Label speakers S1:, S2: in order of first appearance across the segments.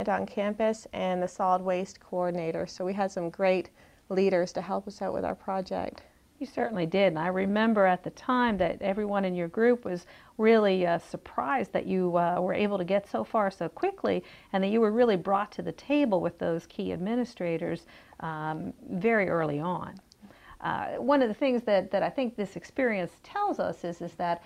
S1: on campus and the solid waste coordinator. So we had some great leaders to help us out with our project.
S2: You certainly did, and I remember at the time that everyone in your group was really surprised that you were able to get so far so quickly, and that you were really brought to the table with those key administrators very early on. One of the things that I think this experience tells us is that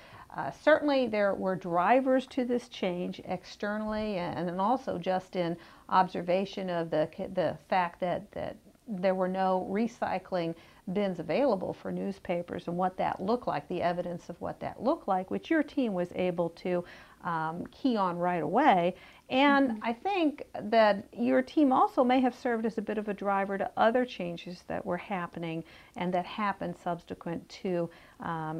S2: certainly there were drivers to this change externally, and then also just in observation of the fact that there were no recycling bins available for newspapers and what that looked like, the evidence of what that looked like, which your team was able to key on right away. And I think that your team also may have served as a bit of a driver to other changes that were happening and that happened subsequent to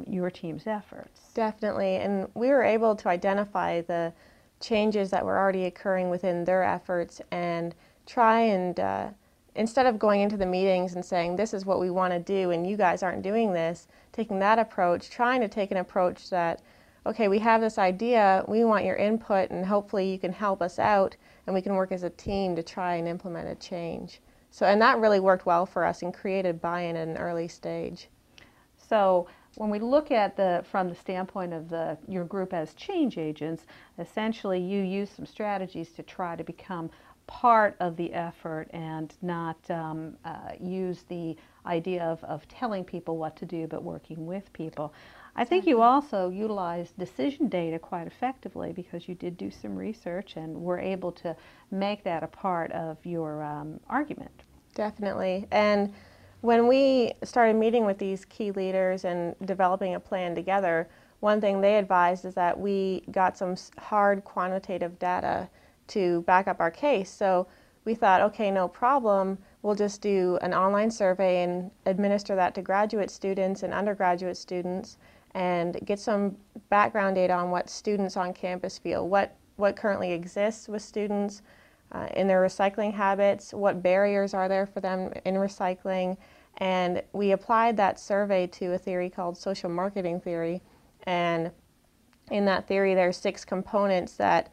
S2: your team's efforts.
S1: Definitely, and we were able to identify the changes that were already occurring within their efforts and try and instead of going into the meetings and saying, this is what we want to do and you guys aren't doing this, taking that approach, trying to take an approach that, okay, we have this idea, we want your input and hopefully you can help us out and we can work as a team to try and implement a change. So, and that really worked well for us and created buy-in at an early stage.
S2: So when we look at from the standpoint of your group as change agents, essentially you use some strategies to try to become part of the effort and not use the idea of telling people what to do, but working with people. I think you also utilized decision data quite effectively because you did do some research and were able to make that a part of your argument.
S1: Definitely. And when we started meeting with these key leaders and developing a plan together, one thing they advised is that we got some hard quantitative data to back up our case. So we thought, okay, no problem, we'll just do an online survey and administer that to graduate students and undergraduate students and get some background data on what students on campus feel, what currently exists with students in their recycling habits, what barriers are there for them in recycling. And we applied that survey to a theory called social marketing theory. And in that theory, there are 6 components that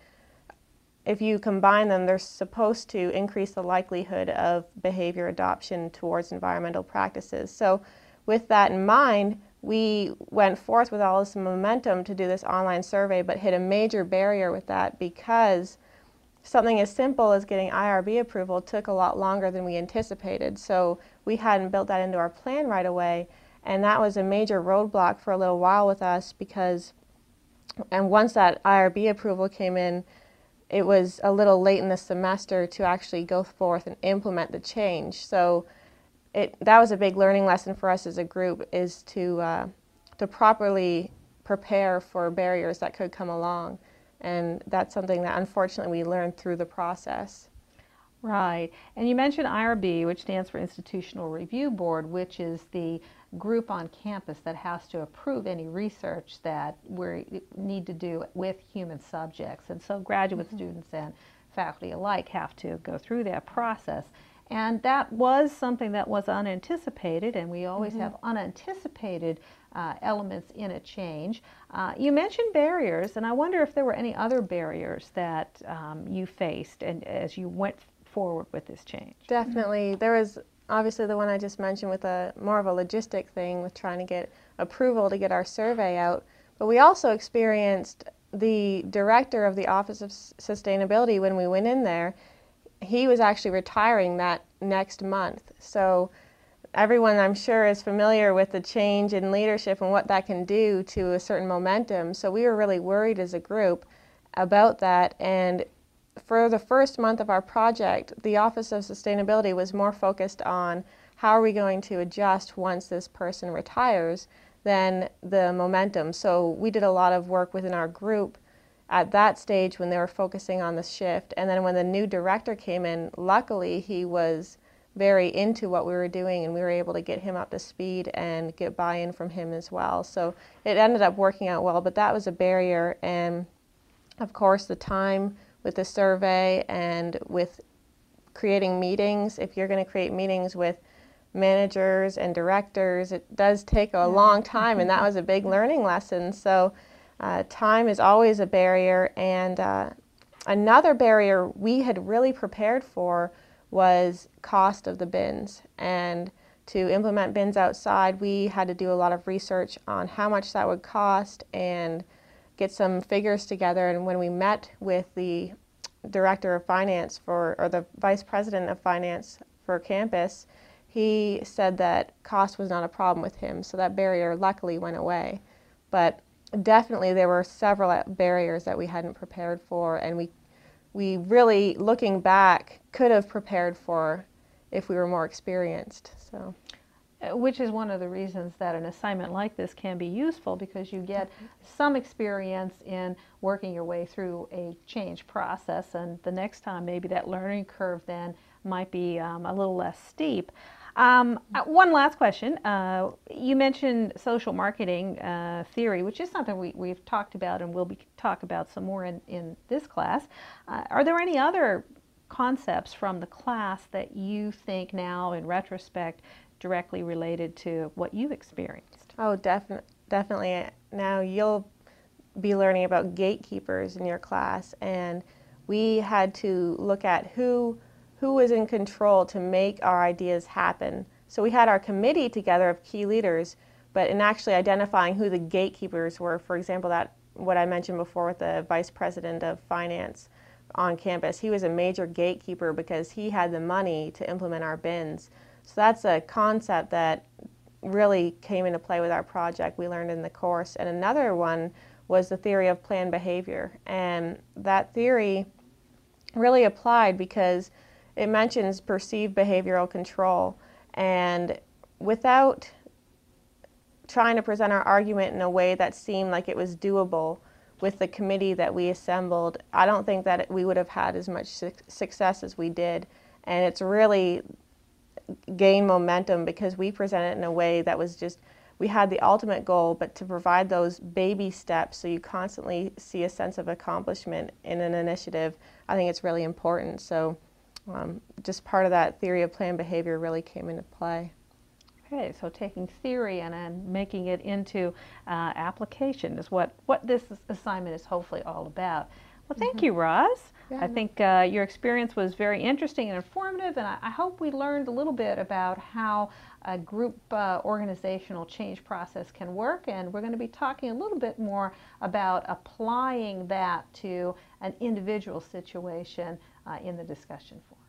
S1: if you combine them, they're supposed to increase the likelihood of behavior adoption towards environmental practices. So with that in mind, we went forth with all this momentum to do this online survey, but hit a major barrier with that because something as simple as getting IRB approval took a lot longer than we anticipated. So we hadn't built that into our plan right away, and that was a major roadblock for a little while with us because, and once that IRB approval came in, it was a little late in the semester to actually go forth and implement the change. So that was a big learning lesson for us as a group, is to properly prepare for barriers that could come along. And that's something that unfortunately we learned through the process.
S2: Right. And you mentioned IRB, which stands for Institutional Review Board, which is the group on campus that has to approve any research that we need to do with human subjects. And so graduate students and faculty alike have to go through that process. And that was something that was unanticipated, and we always have unanticipated elements in a change. You mentioned barriers, and I wonder if there were any other barriers that you faced and as you went forward with this change.
S1: Definitely. There was obviously the one I just mentioned with more of a logistic thing with trying to get approval to get our survey out. But we also experienced the director of the Office of Sustainability when we went in there. He was actually retiring that next month. So everyone, I'm sure, is familiar with the change in leadership and what that can do to a certain momentum. So we were really worried as a group about that. And for the first month of our project, the Office of Sustainability was more focused on how are we going to adjust once this person retires than the momentum. So we did a lot of work within our group at that stage when they were focusing on the shift. And then when the new director came in, luckily he was very into what we were doing and we were able to get him up to speed and get buy-in from him as well. So it ended up working out well, but that was a barrier. And of course the time with the survey and with creating meetings, if you're going to create meetings with managers and directors, it does take a long time, and that was a big learning lesson. So time is always a barrier, and Another barrier we had really prepared for was cost of the bins. And to implement bins outside, we had to do a lot of research on how much that would cost and get some figures together. And when we met with the director of finance or the vice president of finance for campus, he said that cost was not a problem with him. So that barrier luckily went away. But definitely there were several barriers that we hadn't prepared for, and we really, looking back, could have prepared for if we were more experienced. So,
S2: which is one of the reasons that an assignment like this can be useful, because you get some experience in working your way through a change process, and the next time maybe that learning curve then might be a little less steep. One last question. You mentioned social marketing theory, which is something we've talked about and will talk about some more in this class. Are there any other concepts from the class that you think now, in retrospect, directly related to what you've experienced?
S1: Oh, definitely. Now you'll be learning about gatekeepers in your class, and we had to look at who was in control to make our ideas happen. So we had our committee together of key leaders, but in actually identifying who the gatekeepers were, for example, that what I mentioned before with the vice president of finance on campus, he was a major gatekeeper because he had the money to implement our bins. So that's a concept that really came into play with our project we learned in the course. And another one was the theory of planned behavior. And that theory really applied because it mentions perceived behavioral control. And without trying to present our argument in a way that seemed like it was doable with the committee that we assembled, I don't think that we would have had as much success as we did. And it's really gained momentum because we presented it in a way that was just, we had the ultimate goal, but to provide those baby steps so you constantly see a sense of accomplishment in an initiative, I think it's really important. So just part of that theory of planned behavior really came into play.
S2: Okay, so taking theory and then making it into application is what this assignment is hopefully all about. Well, thank you, Roz.
S1: Yeah.
S2: I think your experience was very interesting and informative, and I hope we learned a little bit about how a group organizational change process can work, and we're going to be talking a little bit more about applying that to an individual situation in the discussion forum.